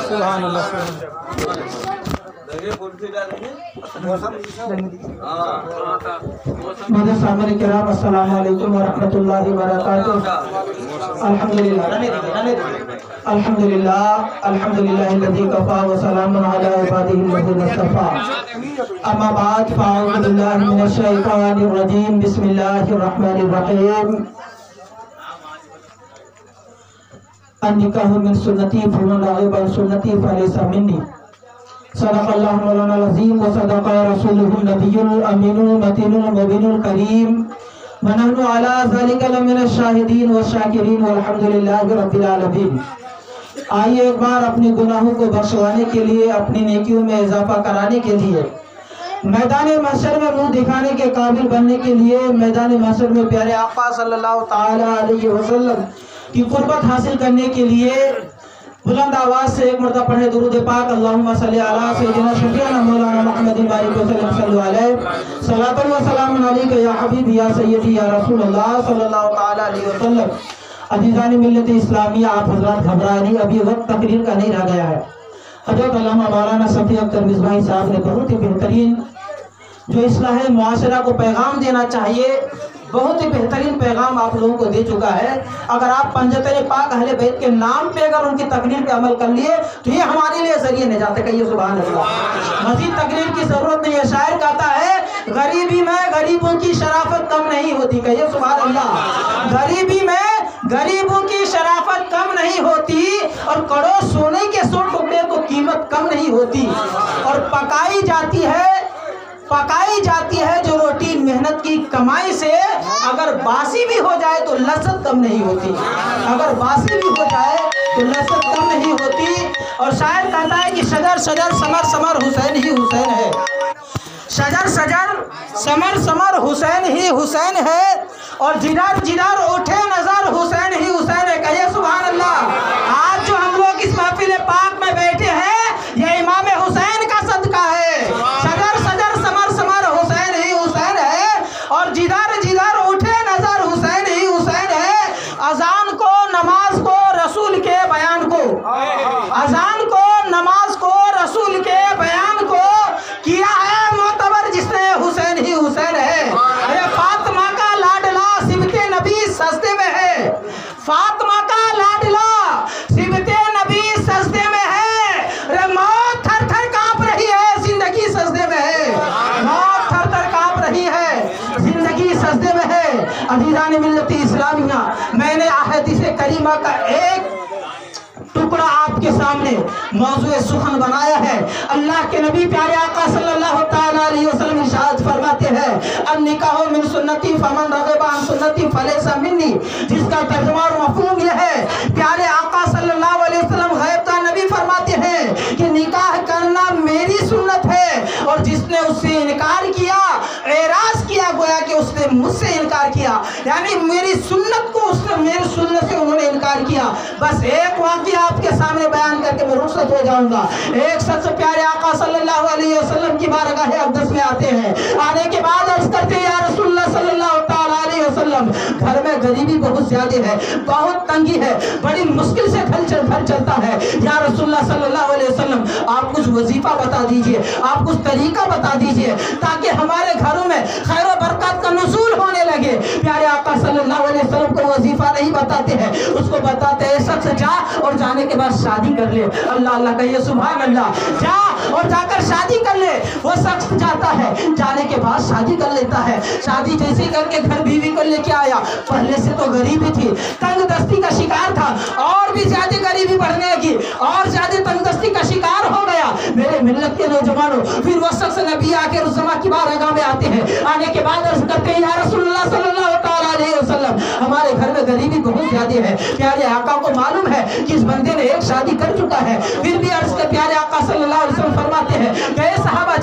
سبحان اللہ میرے سامنے کرام السلام علیکم ورحمۃ اللہ وبرکاتہ۔ الحمدللہ الذی کفا وسلام علی عبادہ الذین اصطفیٰ، اما بعد فاعوذ باللہ من الشیطان الرجیم، بسم اللہ الرحمن الرحیم۔ النکاح من سنتی فمن رغب عن سنتی فلیس منی۔ صدق اللہ مولانا العظیم وصدق رسولہ النبی الامین المتین المبین الکریم، ونحن علی ذلک لمن الشاہدین والشاکرین والحمدللہ رب العالمین۔ آئیے ایک بار اپنے گناہوں کو بخشوانے کے لیے، اپنی نیکیوں میں اضافہ کرانے کے لیے، میدان محشر میں منہ دکھانے کے قابل بننے کے لیے، میدان محشر میں پیارے آقا صلی اللہ تعالی علیہ وسلم کی قربت حاصل کرنے کے لیے بلند آواز سے ایک مرتبہ پڑھے درود پاک، اللہم صلی علی سیدنا شفیعنا مولانا محمد بارک وسلم صلی علیہ، صلاۃ و سلام علیک یا حبیبی یا سیدی یا رسول اللہ صلی اللہ تعالی علیہ وسلم۔ عزیزان ملت اسلامیہ، آپ حضرات گھبرائے نہیں، ابھی وقت تقریر کا نہیں رہ گیا ہے۔ حضرت علامہ مولانا صفی اختر مصباحی صاحب نے بہت ہی بہترین جو اصلاح معاشرہ کو پیغام دینا چاہیے، بہت ہی بہترین پیغام آپ لوگوں کو دے چکا ہے۔ اگر آپ پنجتن پاک اہل بیت کے نام پہ اگر ان کی تقریر پہ عمل کر لیے تو یہ ہمارے لیے ذریعہ نجات ہے، کہیے سبحان اللہ۔ مزید تقریر کی ضرورت نہیں ہے۔ شاعر کہتا ہے غریبی میں غریبوں کی شرافت کم نہیں ہوتی، کہیے سبحان اللہ۔ غریبی میں غریبوں کی شرافت کم نہیں ہوتی، اور کروڑ سونے کے 100 ٹکڑے کو قیمت کم نہیں ہوتی، اور پکائی جاتی ہے جو روٹی محنت کی کمائی سے، اگر باسی بھی ہو جائے تو لذت کم نہیں ہوتی، اگر باسی بھی ہو جائے تو لذت کم نہیں ہوتی۔ اور شاعر کہتا ہے کہ شجر شجر ثمر ثمر حسین ہی حسین ہے، شجر شجر ثمر ثمر حسین ہی حسین ہے، اور جدار جدار اٹھے نظر حسین ہی حسین ہے، کہیے سبحان اللہ۔ آج جو ہم لوگ اس محفل پاک میں بیٹھے ہیں یہ امام حسین کا صدقہ ہے۔ شجر شجر ثمر ثمر حسین ہی حسین ہے، اور جدار جدار اٹھے نظر حسین ہی حسین ہے۔ اذان کو نماز کو رسول کے بیان کو، اذان کو نماز کو رسول کے بیان کو کیا ہے معتبر جس نے حسین ہی حسین ہے۔ ارے فاطمہ کا لاڈلا سمت نبی سجدے میں ہے، فاطمہ کا لاڈلا سمت نبی سجدے میں ہے، ارے موت تھر تھر کانپ رہی ہے زندگی سجدے میں ہے، موت تھر تھر کانپ رہی ہے زندگی سجدے میں ہے۔ عزیزان ملت اسلامیہ، میں نے احادیث کریمہ کا ایک ٹکڑا آپ کے سامنے موضوع سخن بنایا ہے۔ اللہ کے نبی پیارے آقا صلی اللہ تعالی علیہ وسلم ارشاد فرماتے ہیں النکاح من سنتی فمن رغب عن سنتی فلیس منی، جس کا ترجمہ اور مفہوم یہ ہے، پیارے آقا صلی اللہ علیہ وسلم غیب کا نبی فرماتے ہیں کہ نکاح کرنا میری سنت ہے، اور جس نے اس سے انکار کیا، اعراض کیا، گویا کہ اس نے مجھ سے انکار کیا، یعنی میری سنت کو اس نے، میری سنت سے انہوں نے انکار کیا۔ بس ایک واقعہ آپ کے سامنے بیان کر کے میں رخصت ہو جاؤں گا۔ ایک شخص پیارے آقا صلی اللہ علیہ وسلم کی بارگاہ اقدس میں آتے ہیں، آنے کے بعد عرض کرتے ہیں یا رسول اللہ صلی اللہ تعالی علیہ وسلم، گھر میں غریبی بہت زیادہ ہے، بہت تنگی ہے، بڑی مشکل سے گھر چلتا ہے، یا رسول اللہ صلی اللہ علیہ وسلم آپ کچھ وظیفہ بتا دیجئے، آپ کچھ طریقہ بتا دیجئے تاکہ ہمارے گھروں میں خیر و برکات کا نزول ہونے لگے۔ پیارے آقا صلی اللہ علیہ وسلم کو وظیفہ نہیں بتاتے ہیں، اس کو بتاتے ہیں شخص جا اور جانے کے بعد شادی کر لے، اللہ اللہ کہیے سبحان اللہ، جا اور جا کر شادی کر لے۔ وہ شخص جاتا ہے، جانے کے بعد شادی کر لیتا ہے، شادی جیسے کر کے گھر بیوی کو لے کے آیا، پہلے سے تو غریبی تھی، تنگ دستی کا شکار تھا، اور بھی زیادہ غریبی بڑھنے لگی، اور زیادہ تنگ دستی کا شکار ہو گیا۔ میرے ملت کے نوجوانوں، پھر وہ شخص نبی آخر الزماں کی بارگاہ میں آتے ہیں، آنے کے بعد عرض کرتے ہیں یا رسول اللہ صلی اللہ تعالی علیہ وسلم، ہمارے گھر میں غریبی بہت زیادہ ہے۔ پیارے آقا کو معلوم ہے کہ اس بندے نے ایک شادی کر چکا ہے، پھر بھی عرض کر پیارے آقا صلی اللہ علیہ وسلم فرماتے ہیں کہ اے صحابہ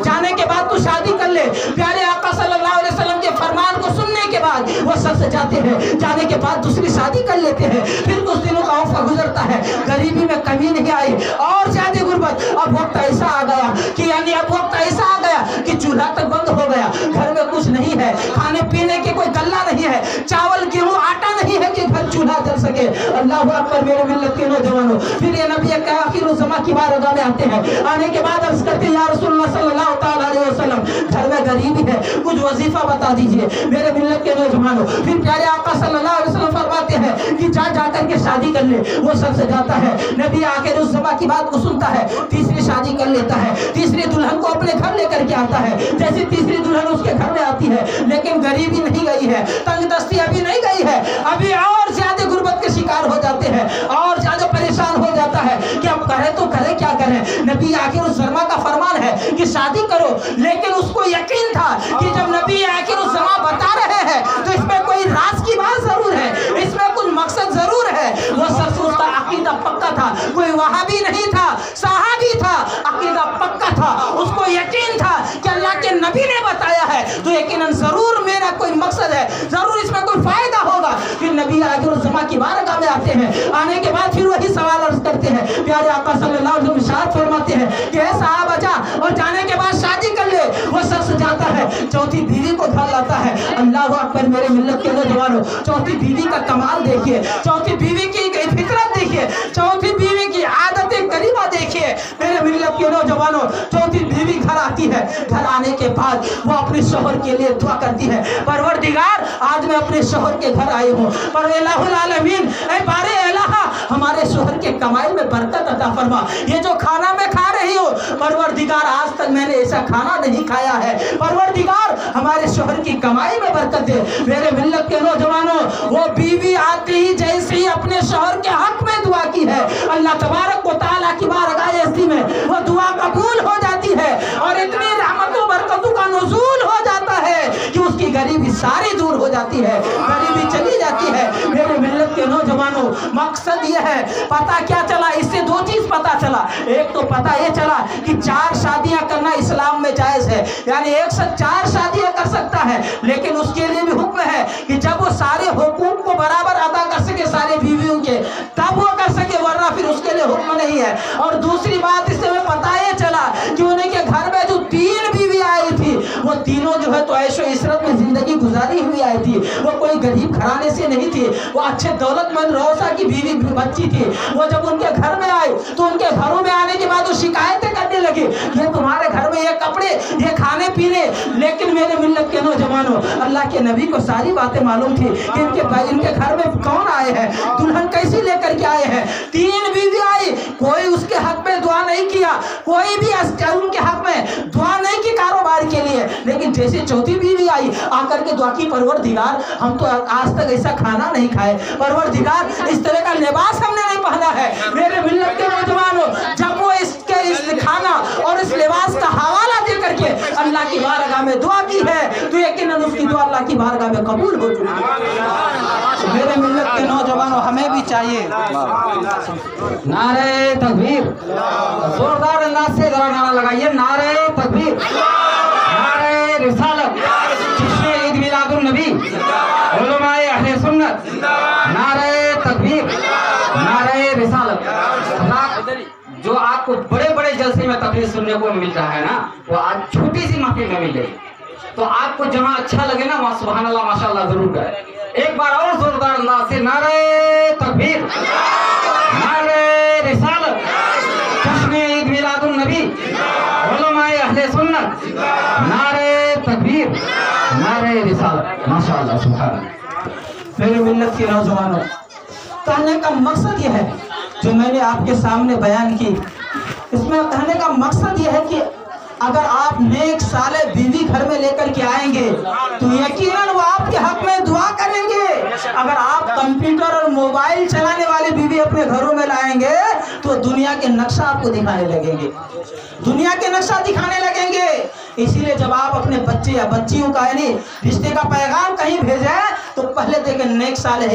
جانے کے بعد تو شادی کر لے۔ پیارے آقا صلی اللہ علیہ وسلم کے فرمان کو سننے کے بعد وہ شخص جاتے ہیں، جانے کے بعد دوسری شادی کر لیتے ہیں، پھر کچھ دنوں کا وقفہ گزرتا ہے، غریبی میں کمی نہیں آئی، اور زیادہ غربت۔ اب وقت ایسا آ گیا کہ اب وقت ایسا آ گیا کہ چولہا تک بند ہو گیا، گھر میں کچھ نہیں नहीं है, खाने पीने के कोई गल्ला नहीं है, चावल गेहूं आटा नहीं है कि घर चूल्हा जल सके। अल्लाह अकबर मेरे मिल्लत के नौजवानों। फिर ये नबी आखिरुज़्ज़मा की बारगाह में आते हैं। आने के बाद अर्ज़ करते हैं या रसूलुल्लाह सल्लल्लाहु तआला अलैहि वसल्लम, घर में गरीबी है, कुछ वजीफा बता दीजिए मेरे मिल्लत के नौजवानों। फिर प्यारे आका सल्लल्लाहु अलैहि वसल्लम फरमाते हैं कि जा करके शादी कर ले। वो सर से जाता है, नबी आखिरुज़्ज़मा की बात को सुनता है, तीसरी शादी कर लेता है, तीसरी दुल्हन को अपने घर लेकर के आता है। जैसे तीसरी दुल्हन उसके घर में आती है, लेकिन गरीबी नहीं गई है, तंगदस्ती अभी नहीं गई है, अभी और ज्यादा गुर्बत के शिकार हो जाते हैं, और ज्यादा परेशान हो जाता है कि अब करें तो करें क्या करें। नबी आखिरुज़्ज़मा का फरमान है कि शादी करो, लेकिन उसको यकीन था कि जब नबी आखिरुज़्ज़मा बता रहे हैं तो इसमें कोई राज की बात जरूर है, इसमें कुछ मकसद जरूर है। वो सच उसका अकीदा पक्का था, कोई वहाबी नहीं था, सहाबी था, अकीदा पक्का था, उसको यकीन था कि अल्लाह के नबी ने बताया है तो यकीनन जरूर मेरा कोई मकसद है, जरूर इसमें कोई फायदा होगा। फिर नबी आखिरुज़्ज़मा की बारगाह में आते हैं। आने के बाद फिर वही सवाल अर्ज करते हैं। प्यारे आका सल्लल्लाहु अलैहि वसल्लम इरशाद फरमाते हैं कि साहब जा, और जाने के बाद शादी कर ले। वो शख्स जाता है, चौथी बीवी को घर लाता है। अल्लाह अकबर मेरे मिल्लत के नौजवानों, चौथी बीवी का कमाल देखिए, चौथी बीवी की फितरत देखिए, चौथी बीवी की आदतें करीमा देखिए मेरे मिल्लत के नौजवानों। चौथी बीवी घर आती है, घर आने के बाद वो अपने शौहर के लिए दुआ करती है, परवरदिगार आज मैं अपने शौहर के घर आई हूँ, पर इलाहुल आलमीन ऐ बारे इलाहा हमारे शौहर के कमाई में बरकत अता फरमा। ये जो खाना मैं खा रही हूँ परवरदिगार आज तक मैंने ऐसा खाना नहीं खाया है, परवरदिगार हमारे शौहर की कमाई में बरकत दे। मेरे मिल्लत के नौजवानों, वो बीवी आते ही जैसे ही अपने शौहर के हक में दुआ की है, अल्लाह तबारक व तआला की बारगाह ऐसी में वो दुआ कबूल हो जाती है और इतनी रहमतों बरकतों का नुज़ूल हो जाता है कि उसकी गरीबी सारी दूर हो जाती है, गरीबी चली जाती है। मेरे मिल्लत के नौजवानों, मकसद ये है, पता क्या चला इससे? दो चीज पता चला। एक तो पता ये चला कि 4 शादियां करना इस्लाम में जायज है, यानी एक साथ 4 शादियां कर सकता है, लेकिन उसके लिए भी हुक्म है कि जब वो सारे हुकूक को बराबर अदा कर सके सारे बीवियों के, तब वो कर सके, वरना फिर उसके लिए हुक्म नहीं है। और दूसरी बात इससे हमें पता ये चला कि उन्हीं के घर में जो 3 बीवी आई थी, वो तीनों जो है तो ऐशो इशरत में जिंदगी गुजारी हुई आई थी। वो कोई गरीब घराने से नहीं थी, वो अच्छे दौलतमंद रोसा की बीवी बच्ची थी। वो जब उनके घर में आई तो उनके घरों में आने के बाद वो शिकायतें करने लगी, ये तुम्हारे घर में ये कपड़े, ये खाने पीने। लेकिन मेरे मिल्लत के नौजवानों, अल्लाह के नबी को सारी बातें मालूम थी कि इनके घर में कौन आए हैं, दुल्हन कैसी लेकर के आए हैं। 3 बीवी आई, कोई उसके हक में दुआ नहीं किया, कोई भी उनके हक में दुआ नहीं की कारोबार के लिए। लेकिन जैसे चौथी बीवी आई, आकर के दुआ की, परवरदिगार हम तो आज तक ऐसा खाना नहीं खाए, परवरदिगार इस तरह का लिबास हमने नहीं पहना है। मेरे मिल्लत के नौजवानों, जब वो इस खाना और इस लिबास का हवाला दे करके अल्लाह की बारगाह में दुआ की है तो यकीनन उसकी दुआ अल्लाह की बारगाह में कबूल हो चुकी है। मेरे मिल्लत के नौजवानों, हमें भी चाहिए नारे तकबीर, जोरदार अंदाज से जरा नारा लगाइए, नारे तकबीर, नारे रिसालत, जिश्न ईद मिलादुन नबी, उलमाए अहले सुन्नत, नारे तकबीर, नारे रिसालत। जो आपको बड़े बड़े जलसे में तकरीर सुनने को मिल रहा है ना, वो आज छोटी सी महफिल में मिलेगी। तो आपको जहाँ अच्छा लगे ना वहाँ सुभान अल्लाह माशाअल्लाह जरूर करें। एक बार और जोरदार अंदाज से नारे तकबीर, नारे रिसालत, जश्न ईद मिलादुन नबी, उलमाए अहले सुन्नत, नारे तकबीर, नारे रिसालत, माशाअल्लाह सुभान अल्लाह। मेरे मिल्लत के नौजवानों, कहने का मकसद यह है जो मैंने आपके सामने बयान की। इसमें कहने का मकसद यह है कि अगर आप नेक साले बीवी घर में लेकर के आएंगे तो यकीनन वो आपके हक में दुआ करेंगे। अगर आप कंप्यूटर और मोबाइल चलाने वाली बीवी अपने घरों में लाएंगे तो दुनिया के नक्शा आपको दिखाने लगेंगे, दुनिया के नक्शा दिखाने लगेंगे। इसीलिए जब आप अपने बच्चे या बच्चियों का यानी रिश्ते का पैगाम कहीं भेजें तो पहले देखें नेक साले